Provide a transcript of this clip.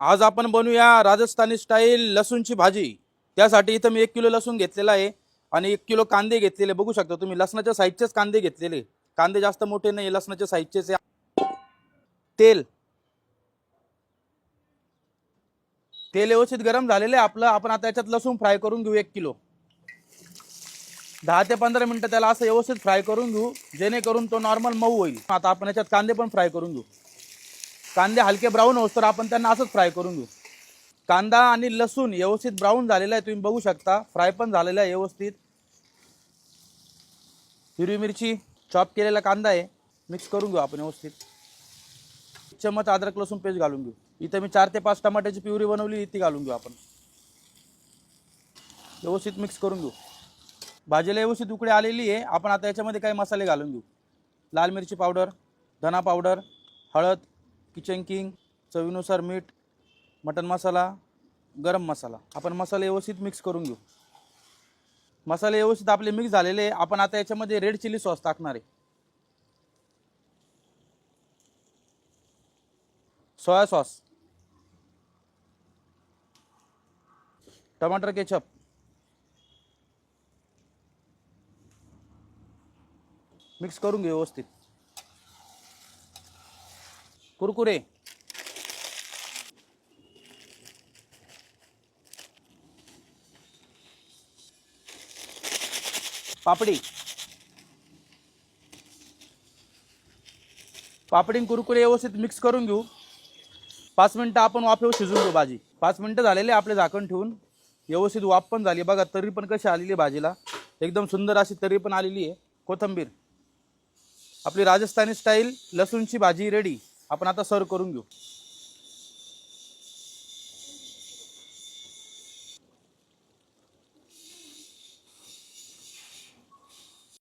आज आपण बनवूया राजस्थानी स्टाईल लसूणची भाजी। त्यासाठी इथं मी 1 किलो लसूण घेतलेला आहे आणि 1 किलो कांदे घेतलेले, बघू शकता तुम्ही लसणाच्या साईजचेच कांदे घेतलेले। कांदे जास्त मोठे नाही, लसणाच्या साईजचेच। तेल तेल व्यवस्थित गरम झालेले आहे आपलं। आपण आता याच्यात लसूण फ्राय करून घेऊ 1 किलो। 10 ते 15 मिनिटं त्याला असं व्यवस्थित फ्राय करून घेऊ, जेणेकरून तो नॉर्मल मऊ होईल। आता आपण याच्यात कांदे पण फ्राय करून घेऊ। कांदे हलके ब्राऊन होस तर आपण त्यांना असंच फ्राय करून घेऊ। कांदा आणि लसूण व्यवस्थित ब्राऊन झालेला आहे, तुम्ही बघू शकता। फ्राय पण झालेला आहे व्यवस्थित। हिरवी मिरची चॉप केलेला कांदा आहे, मिक्स करून घेऊ आपण व्यवस्थित। 1 चम्मच अद्रक लसूण पेस्ट घालून घेऊ। इथे मी 4 ते 5 टमाट्याची प्युरी बनवली, ती घालून घेऊ आपण। व्यवस्थित मिक्स करून घेऊ। भाजीला व्यवस्थित उकळी आलेली आहे। आपण आता याच्यामध्ये काही मसाले घालून घेऊ। लाल मिरची पावडर, धना पावडर, हळद, किचन किंग, चवीनुसार मीठ, मटन मसाला, गरम मसाला। आपण मसाले व्यवस्थित मिक्स करून घेऊ। मसाले व्यवस्थित आपले मिक्स झालेले। आपण आता याच्यामध्ये रेड चिली सॉस टाकणार आहे, सोया सॉस, टमाटर केचप, मिक्स करून घेऊ व्यवस्थित। कुरकुरे, पापडी, पापडी कुरकुरे व्यवस्थित मिक्स करून घेऊ। 5 मिनिटं आपण वाफेवर शिजवून घेऊ भाजी। 5 मिनिटं झालेले आपले झाकण ठेवून। व्यवस्थित वाफ पण झाली, बघा तरी पण कशी आलेली भाजीला, एकदम सुंदर अशी तरी पण आलेली आहे। कोथिंबीर, आपली राजस्थानी स्टाईल लसूणची भाजी रेडी। आपण आता सर्व करून घेऊ।